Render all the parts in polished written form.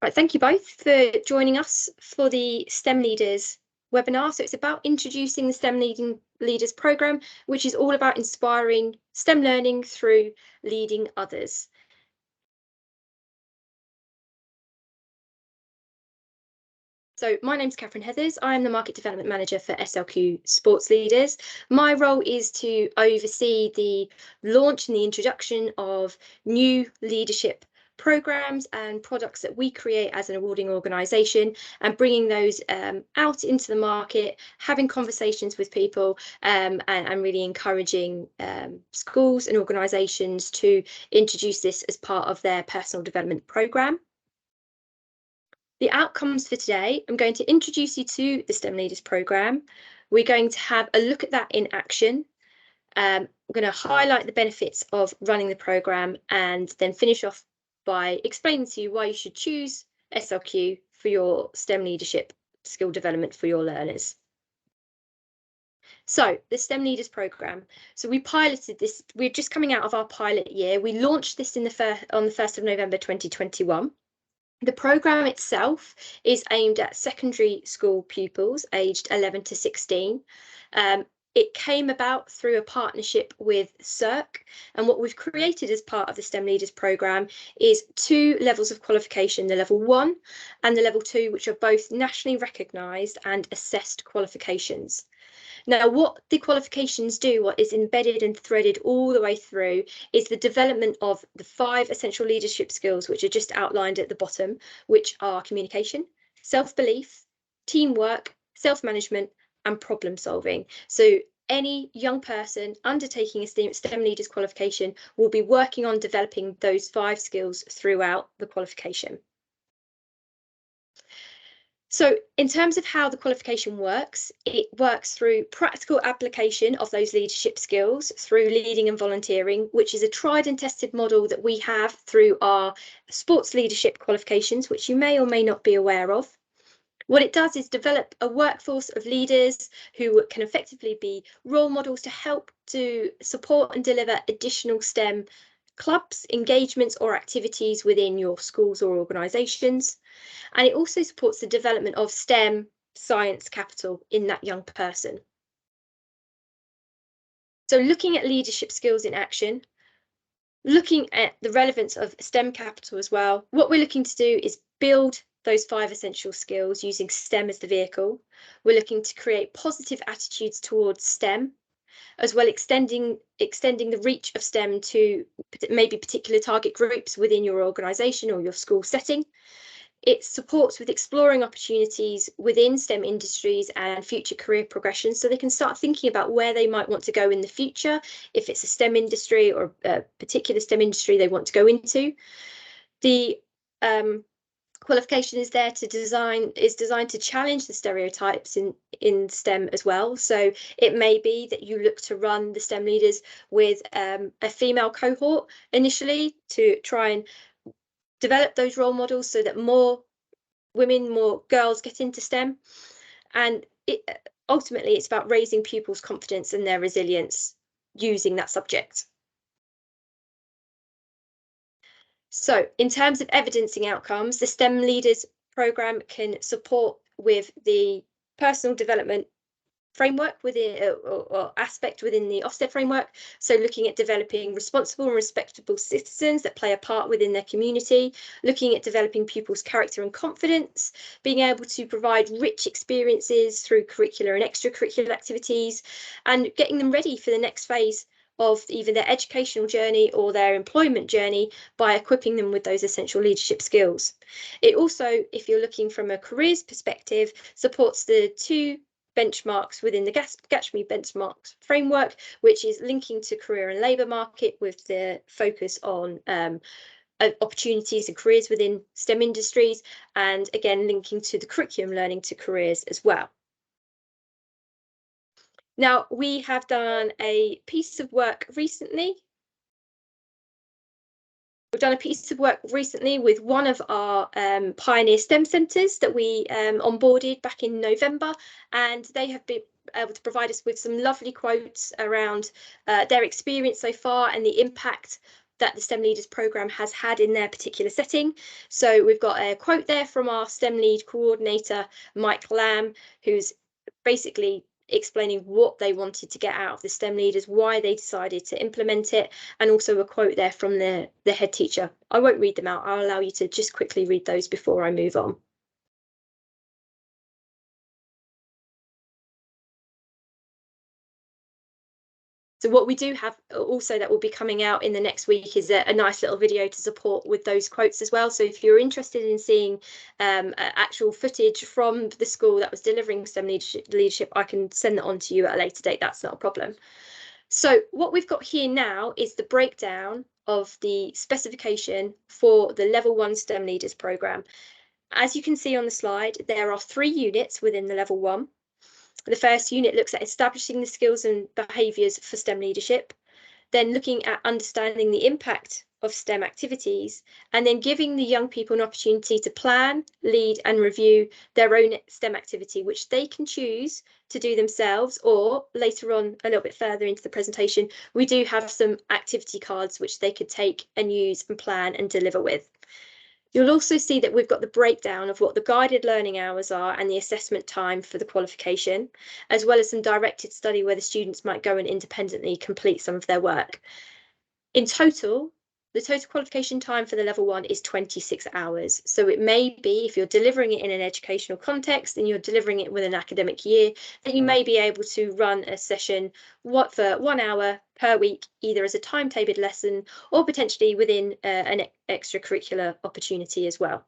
Right, thank you both for joining us for the STEM Leaders webinar. So it's about introducing the STEM Leaders programme, which is all about inspiring STEM learning through leading others. So my name's Catherine Heathers. I am the Market Development Manager for SLQ Sports Leaders. My role is to oversee the launch and the introduction of new leadership programs and products that we create as an awarding organisation, and bringing those out into the market, having conversations with people, and really encouraging schools and organisations to introduce this as part of their personal development programme. The outcomes for today, I'm going to introduce you to the STEM Leaders programme. We're going to have a look at that in action. I'm going to highlight the benefits of running the programme and then finish off by explaining to you why you should choose SLQ for your STEM leadership skill development for your learners. So the STEM Leaders programme. So we piloted this. We're just coming out of our pilot year. We launched this on the 1st of November 2021. The programme itself is aimed at secondary school pupils aged 11 to 16. It came about through a partnership with SERC, and what we've created as part of the STEM Leaders programme is 2 levels of qualification, the level 1 and the level 2, which are both nationally recognised and assessed qualifications. Now, what the qualifications do, what is embedded and threaded all the way through, is the development of the 5 essential leadership skills, which are just outlined at the bottom, which are communication, self-belief, teamwork, self-management, and problem solving. So any young person undertaking a STEM Leaders qualification will be working on developing those 5 skills throughout the qualification. So in terms of how the qualification works, it works through practical application of those leadership skills through leading and volunteering, which is a tried and tested model that we have through our sports leadership qualifications, which you may or may not be aware of. What it does is develop a workforce of leaders who can effectively be role models to help to support and deliver additional STEM clubs, engagements or activities within your schools or organisations. And it also supports the development of STEM science capital in that young person. So looking at leadership skills in action, looking at the relevance of STEM capital as well, what we're looking to do is build those 5 essential skills using STEM as the vehicle. We're looking to create positive attitudes towards STEM, as well extending the reach of STEM to maybe particular target groups within your organisation or your school setting. It supports with exploring opportunities within STEM industries and future career progression, so they can start thinking about where they might want to go in the future, if it's a STEM industry or a particular STEM industry they want to go into. The qualification is designed to challenge the stereotypes in STEM as well. So it may be that you look to run the STEM Leaders with a female cohort initially to try and develop those role models so that more women, more girls get into STEM. And ultimately, it's about raising pupils' confidence and their resilience using that subject. So in terms of evidencing outcomes, the STEM Leaders programme can support with the personal development framework within or aspect within the Ofsted framework. So looking at developing responsible and respectable citizens that play a part within their community, looking at developing pupils' character and confidence, being able to provide rich experiences through curricular and extracurricular activities, and getting them ready for the next phase of either their educational journey or their employment journey by equipping them with those essential leadership skills. It also, if you're looking from a careers perspective, supports the 2 benchmarks within the Gatchme benchmarks framework, which is linking to career and labour market with the focus on opportunities and careers within STEM industries, and again linking to the curriculum learning to careers as well. Now, we have done a piece of work recently. We've done a piece of work recently with one of our pioneer STEM centres that we onboarded back in November, and they have been able to provide us with some lovely quotes around their experience so far and the impact that the STEM Leaders programme has had in their particular setting. So we've got a quote there from our STEM Lead coordinator, Mike Lamb, who's basically explaining what they wanted to get out of the STEM Leaders, why they decided to implement it, and also a quote there from the head teacher. I won't read them out. I'll allow you to just quickly read those before I move on. So what we do have also that will be coming out in the next week is a nice little video to support with those quotes as well. So if you're interested in seeing actual footage from the school that was delivering STEM leadership, I can send that on to you at a later date. That's not a problem. So what we've got here now is the breakdown of the specification for the Level 1 STEM Leaders programme. As you can see on the slide, there are 3 units within the Level 1. The first unit looks at establishing the skills and behaviours for STEM leadership, then looking at understanding the impact of STEM activities, and then giving the young people an opportunity to plan, lead and review their own STEM activity, which they can choose to do themselves, or later on, a little bit further into the presentation, we do have some activity cards which they could take and use and plan and deliver with. You'll also see that we've got the breakdown of what the guided learning hours are and the assessment time for the qualification, as well as some directed study where the students might go and independently complete some of their work. In total, the total qualification time for the Level 1 is 26 hours. So it may be, if you're delivering it in an educational context and you're delivering it with an academic year, that you may be able to run a session for 1 hour per week, either as a timetabled lesson or potentially within an extracurricular opportunity as well.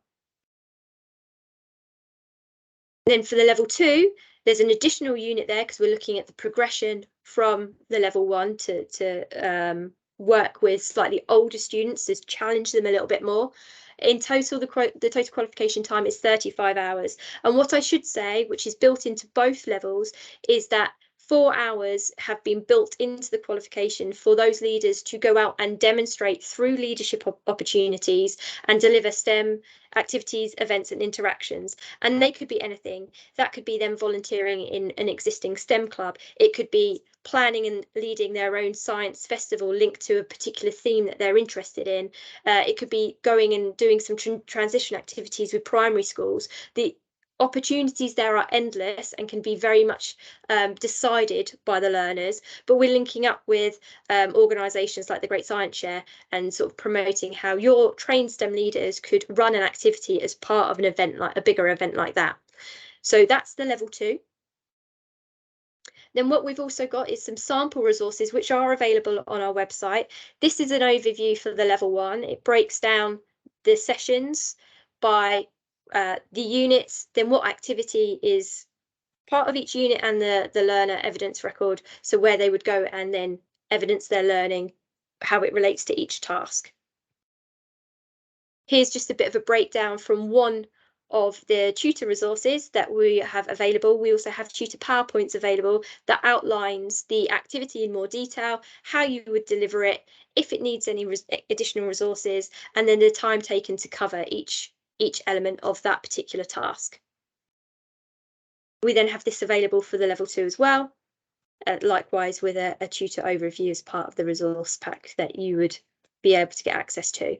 Then for the Level 2, there's an additional unit there because we're looking at the progression from the Level 1 to work with slightly older students to challenge them a little bit more. In total, the total qualification time is 35 hours. And what I should say, which is built into both levels, is that 4 hours have been built into the qualification for those leaders to go out and demonstrate through leadership opportunities and deliver STEM activities, events and interactions. And they could be anything. That could be them volunteering in an existing STEM club. It could be planning and leading their own science festival linked to a particular theme that they're interested in. It could be going and doing some transition activities with primary schools. The opportunities there are endless and can be very much decided by the learners, but we're linking up with organisations like the Great Science Share and sort of promoting how your trained STEM leaders could run an activity as part of an event, like a bigger event like that. So that's the Level 2. Then what we've also got is some sample resources which are available on our website. This is an overview for the Level 1. It breaks down the sessions by the units, then what activity is part of each unit and the learner evidence record, so where they would go and then evidence their learning, how it relates to each task. Here's just a bit of a breakdown from one of the tutor resources that we have available. We also have tutor PowerPoints available that outlines the activity in more detail, how you would deliver it, if it needs any additional resources, and then the time taken to cover each element of that particular task. We then have this available for the Level 2 as well, likewise with a tutor overview as part of the resource pack that you would be able to get access to.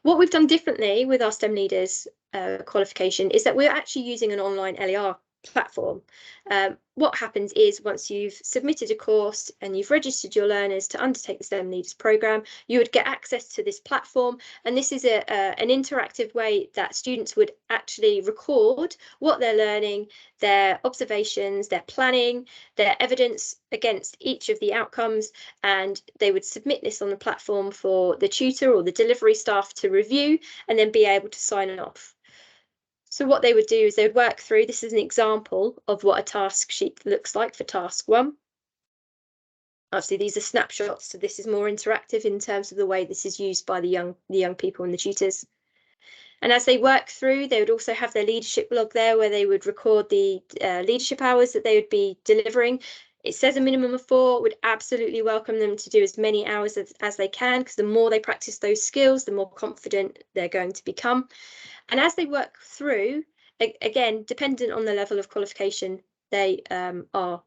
What we've done differently with our STEM Leaders qualification is that we're actually using an online LER platform. What happens is once you've submitted a course and you've registered your learners to undertake the STEM Leaders programme, you would get access to this platform, and this is an interactive way that students would actually record what they're learning, their observations, their planning, their evidence against each of the outcomes, and they would submit this on the platform for the tutor or the delivery staff to review and then be able to sign it off. So what they would do is they would work through, this is an example of what a task sheet looks like for task 1. Obviously, these are snapshots, so this is more interactive in terms of the way this is used by the young people and the tutors. And as they work through, they would also have their leadership log there where they would record the leadership hours that they would be delivering. It says a minimum of 4. Would absolutely welcome them to do as many hours as they can, because the more they practice those skills, the more confident they're going to become. And as they work through, again, dependent on the level of qualification they are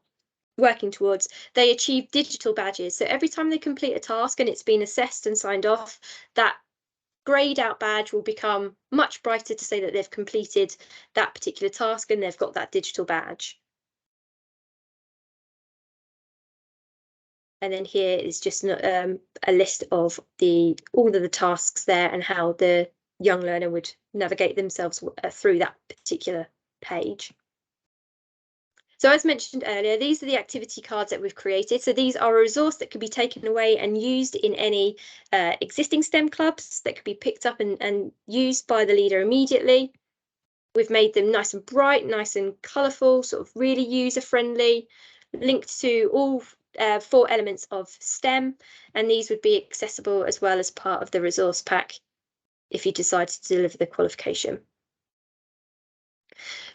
working towards, they achieve digital badges. So every time they complete a task and it's been assessed and signed off, that grayed out badge will become much brighter to say that they've completed that particular task and they've got that digital badge. And then here is just a list of all of the tasks there and how the young learner would navigate themselves through that particular page. So as mentioned earlier, these are the activity cards that we've created. So these are a resource that could be taken away and used in any existing STEM clubs that could be picked up and used by the leader immediately. We've made them nice and bright, nice and colourful, sort of really user-friendly, linked to all 4 elements of STEM, and these would be accessible as well as part of the resource pack if you decide to deliver the qualification.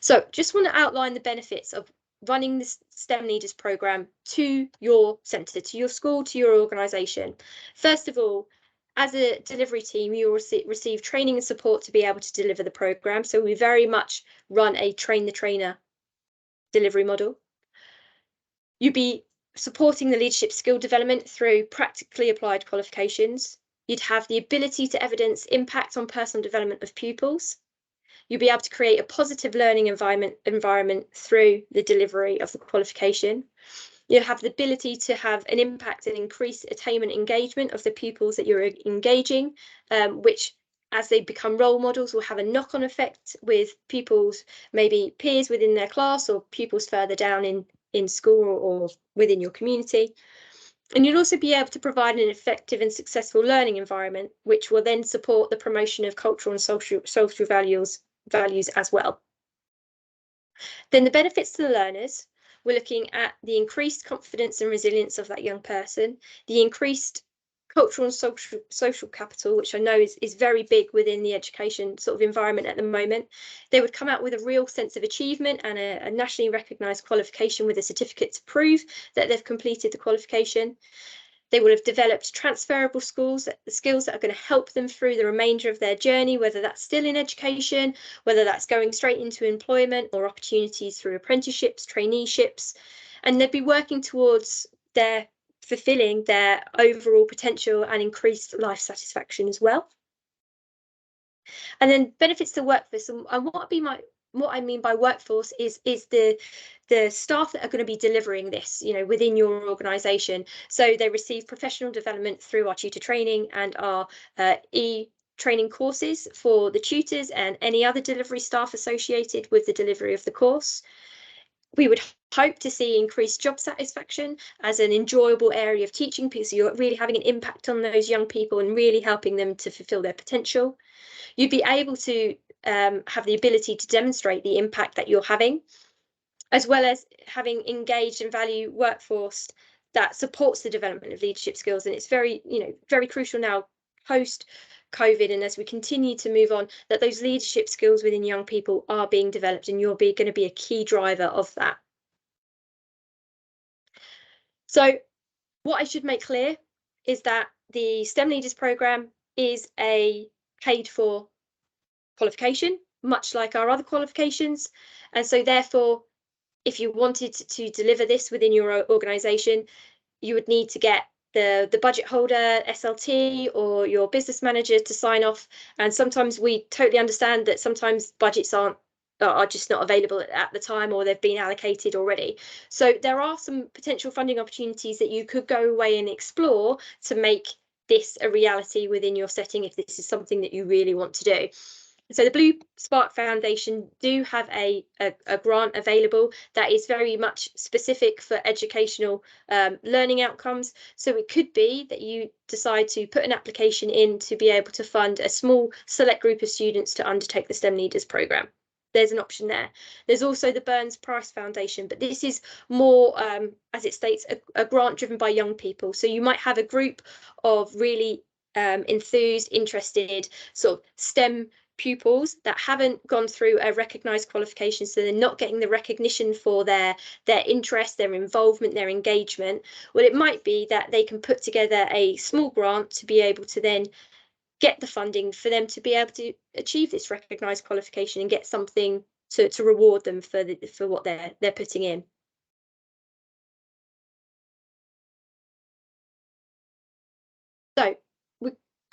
So just want to outline the benefits of running this STEM Leaders programme to your centre, to your school, to your organisation. First of all, as a delivery team, you will receive training and support to be able to deliver the programme. So we very much run a train the trainer delivery model. You'd be supporting the leadership skill development through practically applied qualifications. You'd have the ability to evidence impact on personal development of pupils. You'll be able to create a positive learning environment through the delivery of the qualification. You'll have the ability to have an impact and increase attainment engagement of the pupils that you're engaging, which as they become role models will have a knock-on effect with pupils, maybe peers within their class or pupils further down in school or within your community. And you'll also be able to provide an effective and successful learning environment, which will then support the promotion of cultural and social values as well. Then the benefits to the learners, we're looking at the increased confidence and resilience of that young person, the increased cultural and social capital, which I know is very big within the education sort of environment at the moment. They would come out with a real sense of achievement and a nationally recognised qualification with a certificate to prove that they've completed the qualification. They will have developed transferable skills that are going to help them through the remainder of their journey, whether that's still in education, whether that's going straight into employment or opportunities through apprenticeships, traineeships, and they'd be working towards fulfilling their overall potential and increased life satisfaction as well. And then benefits to workforce, and what I mean by workforce is the staff that are going to be delivering this, within your organisation. So they receive professional development through our tutor training and our e-training courses for the tutors and any other delivery staff associated with the delivery of the course. We would hope to see increased job satisfaction as an enjoyable area of teaching, because you're really having an impact on those young people and really helping them to fulfil their potential. You'd be able to have the ability to demonstrate the impact that you're having, as well as having engaged and value workforce that supports the development of leadership skills. And it's very crucial now post COVID, and as we continue to move on, that those leadership skills within young people are being developed, and you're going to be a key driver of that. So what I should make clear is that the STEM Leaders programme is a paid for qualification, much like our other qualifications. And so therefore, if you wanted to deliver this within your organisation, you would need to get the budget holder, SLT, or your business manager to sign off. And sometimes we totally understand that sometimes budgets are just not available at the time, or they've been allocated already. So there are some potential funding opportunities that you could go away and explore to make this a reality within your setting if this is something that you really want to do. So the Blue Spark Foundation do have a grant available that is very much specific for educational learning outcomes. So it could be that you decide to put an application in to be able to fund a small select group of students to undertake the STEM Leaders programme. There's an option there. There's also the Burns Price Foundation, but this is more, as it states, a grant driven by young people. So you might have a group of really enthused, interested sort of STEM pupils that haven't gone through a recognised qualification, so they're not getting the recognition for their interest, their involvement, their engagement. Well, it might be that they can put together a small grant to be able to then get the funding for them to be able to achieve this recognised qualification and get something to reward them for what they're putting in.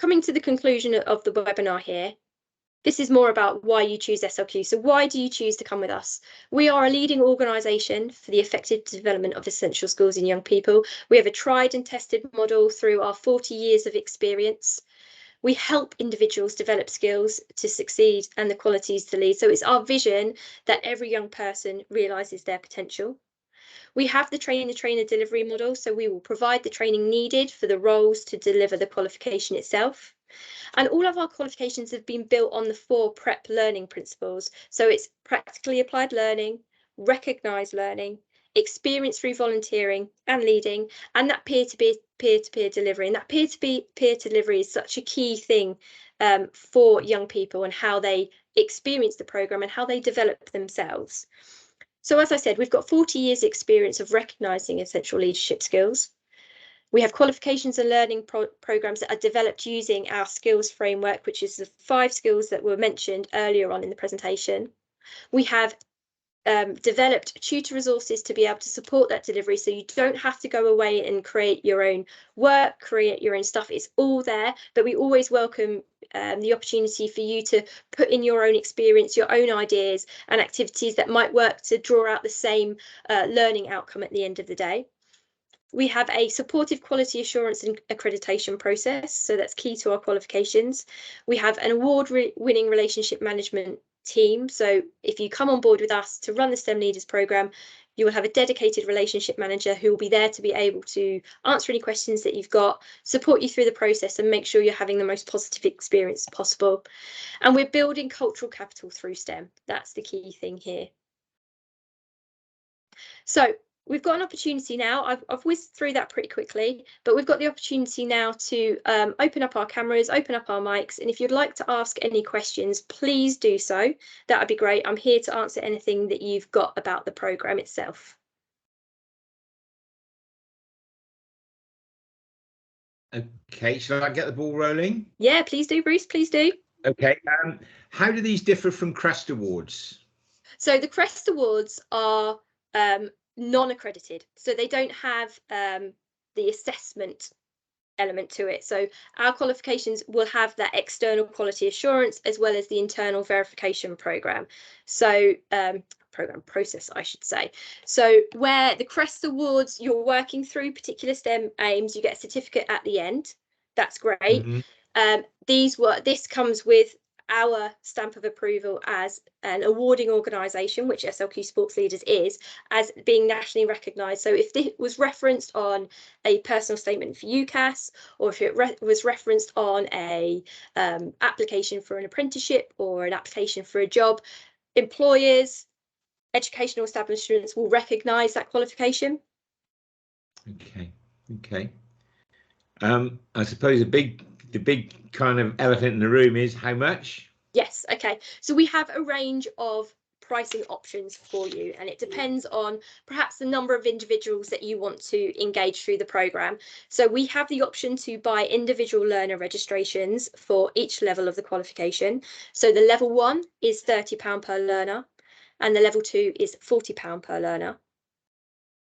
coming to the conclusion of the webinar here, this is more about why you choose SLQ. So why do you choose to come with us? We are a leading organisation for the effective development of essential skills in young people. We have a tried and tested model through our 40 years of experience. We help individuals develop skills to succeed and the qualities to lead. So it's our vision that every young person realises their potential. We have the trainer-trainer delivery model, so we will provide the training needed for the roles to deliver the qualification itself. And all of our qualifications have been built on the 4 PrEP learning principles. So it's practically applied learning, recognised learning, experience through volunteering and leading, and that peer-to-peer delivery. And that peer-to-peer delivery is such a key thing for young people and how they experience the programme and how they develop themselves. So as I said, we've got 40 years experience of recognising essential leadership skills. We have qualifications and learning programmes that are developed using our skills framework, which is the 5 skills that were mentioned earlier on in the presentation. We have developed tutor resources to be able to support that delivery, so you don't have to go away and create your own work, create your own stuff. It's all there, but we always welcome the opportunity for you to put in your own experience, your own ideas and activities that might work to draw out the same learning outcome at the end of the day. We have a supportive quality assurance and accreditation process, so that's key to our qualifications. We have an award-winning relationship management team, so if you come on board with us to run the STEM Leaders programme, you will have a dedicated relationship manager who will be there to be able to answer any questions that you've got, support you through the process and make sure you're having the most positive experience possible. And we're building cultural capital through STEM. That's the key thing here. So we've got an opportunity now. I've whizzed through that pretty quickly, but we've got the opportunity now to open up our cameras, open up our mics, and if you'd like to ask any questions, please do so. That would be great. I'm here to answer anything that you've got about the programme itself. Okay, shall I get the ball rolling? Yeah, please do, Bruce, please do. Okay, how do these differ from CREST Awards? So the CREST Awards are non-accredited, so they don't have the assessment element to it. So our qualifications will have that external quality assurance as well as the internal verification programme. So process, I should say. So where the CREST Awards, you're working through particular STEM aims, you get a certificate at the end. That's great. This comes with our stamp of approval as an awarding organisation, which SLQ Sports Leaders is, as being nationally recognised. So if this was referenced on a personal statement for UCAS, or if it was referenced on a application for an apprenticeship or an application for a job, employers, educational establishments will recognise that qualification. Okay. I suppose the big kind of elephant in the room is how much? Yes, okay. So we have a range of pricing options for you, and it depends on perhaps the number of individuals that you want to engage through the programme. So we have the option to buy individual learner registrations for each level of the qualification. So the level 1 is £30 per learner, and the level 2 is £40 per learner.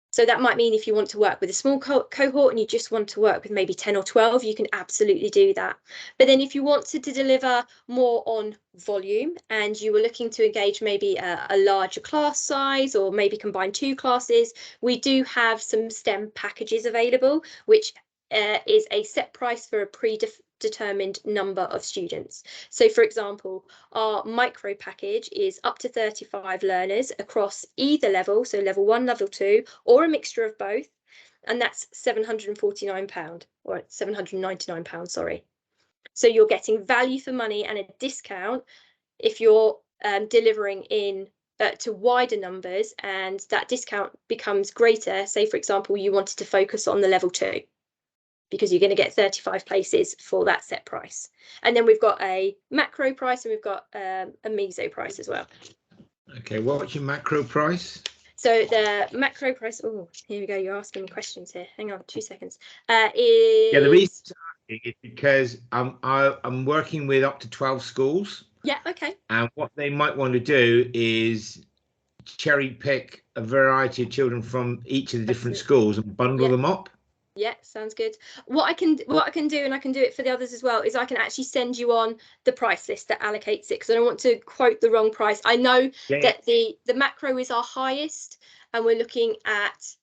So that might mean if you want to work with a small cohort and you just want to work with maybe 10 or 12, you can absolutely do that. But then if you wanted to deliver more on volume and you were looking to engage maybe a larger class size or maybe combine 2 classes, we do have some STEM packages available, which is a set price for a predetermined number of students. So for example, our micro package is up to 35 learners across either level, so level 1, level 2, or a mixture of both, and that's £749 or £799, sorry. So you're getting value for money and a discount if you're delivering in to wider numbers, and that discount becomes greater. Say for example you wanted to focus on the level 2, because you're going to get 35 places for that set price. And then we've got a macro price and we've got a meso price as well. Okay, what's your macro price? So the macro price, oh, here we go, you're asking me questions here. Hang on 2 seconds. The reason I'm asking is because I'm working with up to 12 schools. Yeah, okay. And what they might want to do is cherry pick a variety of children from each of the different schools and bundle them up. Yeah, sounds good. What I can do, and I can do it for the others as well, is I can actually send you on the price list that allocates it, because I don't want to quote the wrong price. I know that the macro is our highest, and we're looking at,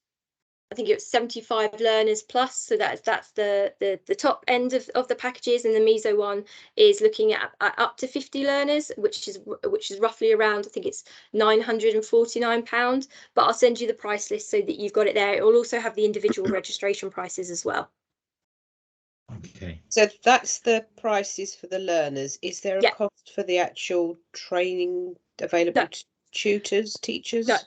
I think it's 75 learners plus, so that's the top end of the packages, and the meso one is looking at up to 50 learners, which is roughly around, I think it's £949. But I'll send you the price list so that you've got it there. It will also have the individual registration prices as well. Okay. So that's the prices for the learners. Is there a Yeah. cost for the actual training available No. to tutors, teachers? No.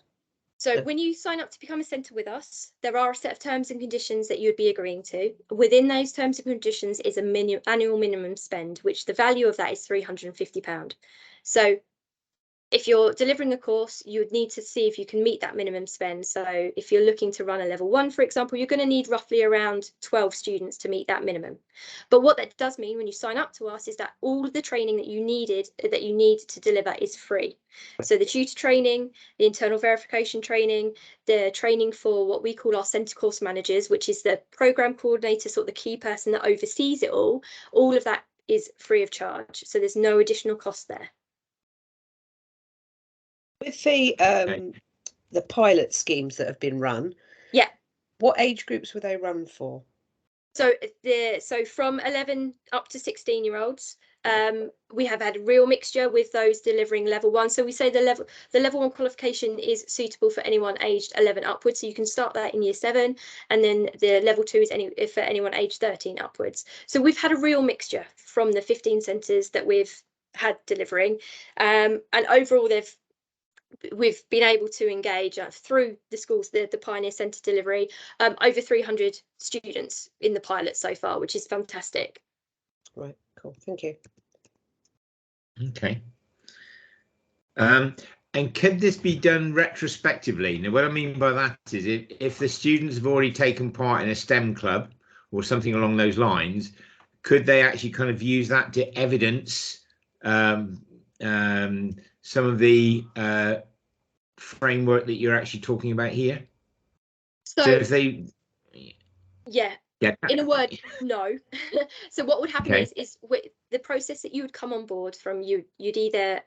So No. when you sign up to become a centre with us, there are a set of terms and conditions that you would be agreeing to. Within those terms and conditions is a annual minimum spend, which the value of that is £350. So if you're delivering a course, you would need to see if you can meet that minimum spend. So if you're looking to run a level 1, for example, you're going to need roughly around 12 students to meet that minimum. But what that does mean when you sign up to us is that all of the training that you need to deliver is free. So the tutor training, the internal verification training, the training for what we call our centre course managers, which is the programme coordinator, sort of the key person that oversees it all of that is free of charge. So there's no additional cost there. With the pilot schemes that have been run, yeah, what age groups were they run for? So from 11 up to 16-year-olds, we have had a real mixture with those delivering level 1. So we say the level 1 qualification is suitable for anyone aged 11 upwards. So you can start that in year 7, and then the level 2 is for anyone aged 13 upwards. So we've had a real mixture from the 15 centres that we've had delivering, and overall we've been able to engage through the schools, the Pioneer Centre delivery, over 300 students in the pilot so far, which is fantastic. Right, cool, thank you. Okay. And could this be done retrospectively? Now, what I mean by that is if the students have already taken part in a STEM club or something along those lines, could they actually kind of use that to evidence some of the framework that you're actually talking about here? So if they, yeah, in a word, no. So what would happen is the process that you would come on board from, you'd either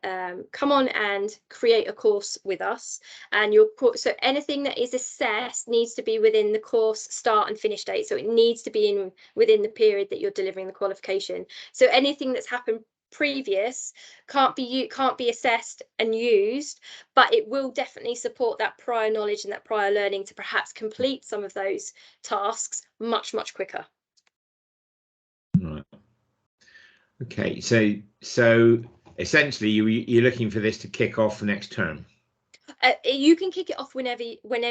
come on and create a course with us, and so anything that is assessed needs to be within the course start and finish date. So it needs to be within the period that you're delivering the qualification. So anything that's happened previous can't be assessed and used, but it will definitely support that prior knowledge and that prior learning to perhaps complete some of those tasks much quicker. Right. Okay, so essentially you're looking for this to kick off next term. You can kick it off whenever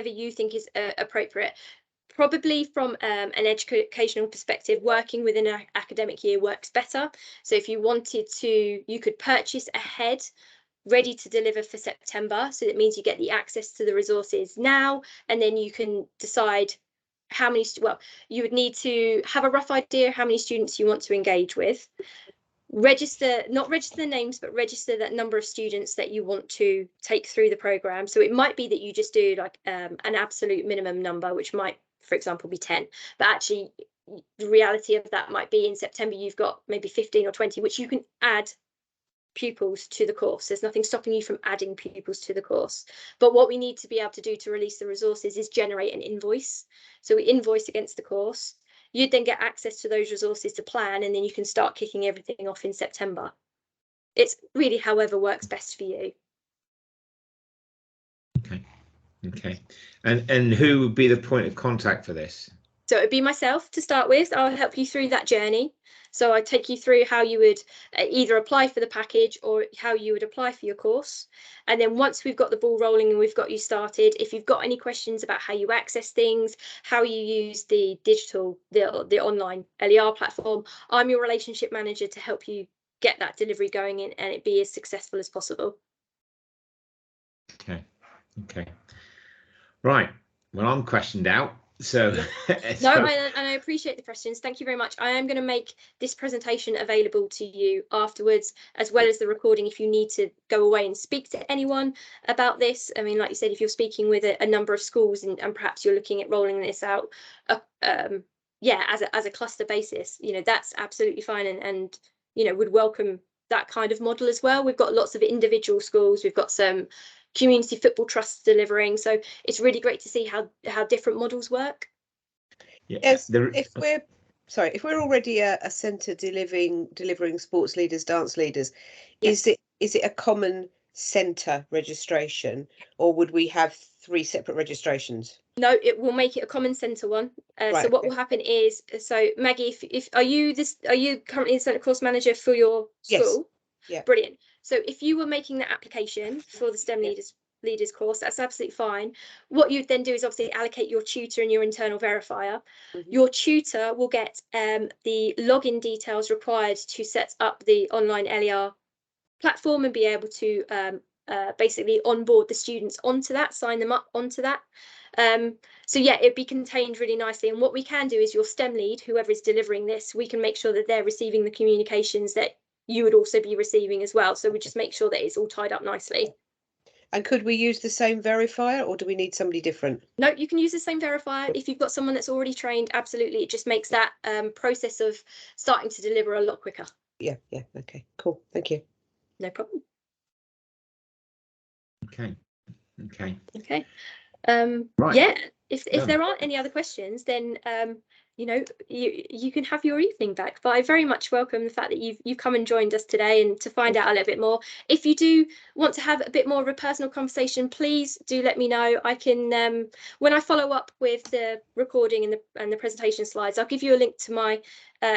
you think is appropriate. Probably from an educational perspective, working within an academic year works better. So if you wanted to, you could purchase ahead, ready to deliver for September. So that means you get the access to the resources now, and then you can decide how many, you would need to have a rough idea how many students you want to engage with. Not register the names, but register that number of students that you want to take through the program. So it might be that you just do like an absolute minimum number, which might, for example, be 10, but actually the reality of that might be in September you've got maybe 15 or 20, which you can add pupils to the course. There's nothing stopping you from adding pupils to the course. But what we need to be able to do to release the resources is generate an invoice. So we invoice against the course. You'd then get access to those resources to plan, and then you can start kicking everything off in September. It's really however works best for you. Okay. And who would be the point of contact for this? So it would be myself to start with. I'll help you through that journey. So I take you through how you would either apply for the package or how you would apply for your course. And then once we've got the ball rolling and we've got you started, if you've got any questions about how you access things, how you use the online LER platform, I'm your relationship manager to help you get that delivery going in and it be as successful as possible. Okay. Right. Well, I'm questioned out. So no, and I appreciate the questions. Thank you very much. I am going to make this presentation available to you afterwards, as well as the recording if you need to go away and speak to anyone about this. I mean, like you said, if you're speaking with a number of schools and perhaps you're looking at rolling this out yeah, as a cluster basis, you know, that's absolutely fine, and you know, would welcome that kind of model as well. We've got lots of individual schools, we've got some community football trusts delivering, so it's really great to see how different models work. Yeah, Yes, if we're already a centre delivering sports leaders, dance leaders, Yes. is it a common centre registration, or would we have 3 separate registrations? No, it will make it a common centre one. So Right, what okay. will happen is, so Maggie, if are you currently the centre course manager for your Yes. school? Yeah. Brilliant. So if you were making that application for the STEM Yeah. leaders course, that's absolutely fine. What you'd then do is obviously allocate your tutor and your internal verifier. Mhm. Your tutor will get the login details required to set up the online LER platform and be able to basically onboard the students onto that, sign them up onto that. So yeah, it'd be contained really nicely. And what we can do is your STEM lead, whoever is delivering this, we can make sure that they're receiving the communications that you would also be receiving as well. So we just make sure that it's all tied up nicely. And could we use the same verifier, or do we need somebody different? No, you can use the same verifier. If you've got someone that's already trained, absolutely. It just makes that process of starting to deliver a lot quicker. Yeah, okay, cool, thank you. No problem. Okay. Right. Yeah, if Done. there aren't any other questions, then you know, you can have your evening back. But I very much welcome the fact that you've come and joined us today, and to find out a little bit more. If you do want to have a bit more of a personal conversation, please do let me know. I can when I follow up with the recording and the presentation slides, I'll give you a link to my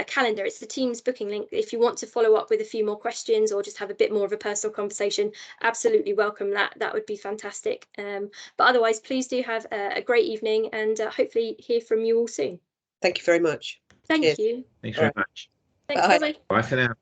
calendar. It's the Teams booking link. If you want to follow up with a few more questions or just have a bit more of a personal conversation, absolutely welcome that. That would be fantastic. But otherwise, please do have a great evening, and hopefully hear from you all soon. Thank you very much. Thank Cheers. you. Thanks very much. Thanks. Bye. Bye-bye. Bye for now.